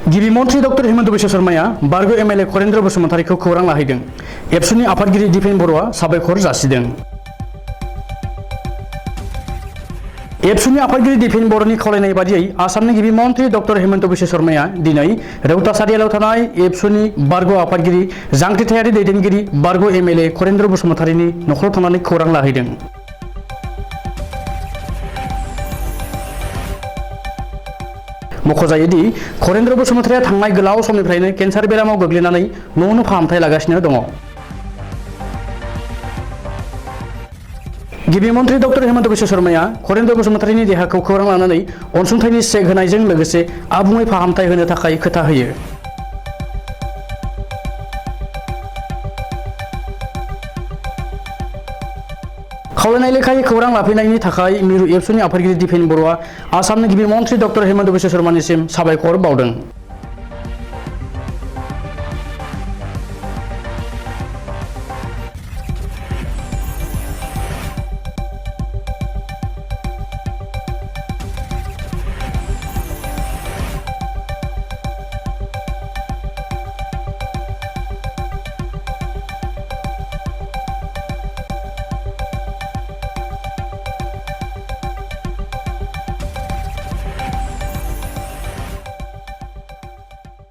गिबि मन्त्री डक्टर हेमन्त बिश्व शर्माया बारग' एमएलए खरेन्द्र बसुमतारीखौ खौरां लाहैदों। एबसुनि आफादगिरि दिपेन बर'आ साबायखर जासिदों। एबसुनि आफादगिरि दिपेन बर'नि खावलायनाय बादियै आसामनि गिबि मन्त्री डक्टर हेमन्त बिश्व शर्माया दिनै रौता सारियालाव थानाय एबसुनि बारग' आफादगिरि जांख्रिथायारि दैदेनगिरि बारग' एमएलए खरेन्द्र बसुमतारीनि नखराव थांनानै खौरां लाहैदों। मख'जायोदि खरेन्द्र बसुमतारीया थांनाय गोलाव समनिफ्रायनो केन्सार बेरामाव गोग्लैनानै न'आवनो फाहामथाय लागासिनो दङ। गिबि मन्त्री डक्टर हेमन्त बिश्व शर्माया खरेन्द्र बसुमतारीनि देहाखौ खौरां लानानै अनसुंथाइनि चेक होनायजों लोगोसे आबुङै फाहामथाय होनो थाखाय खोथा होयो। खावलायनाय लेखायै खौरां लाफैनायनि थाखाय मिरु एबसुनि आफादगिरि दिपेन बर'आ आसामनि गिबि मन्त्री डक्टर हेमन्त बिश्व शर्मानिसिम साबायखर बावदों।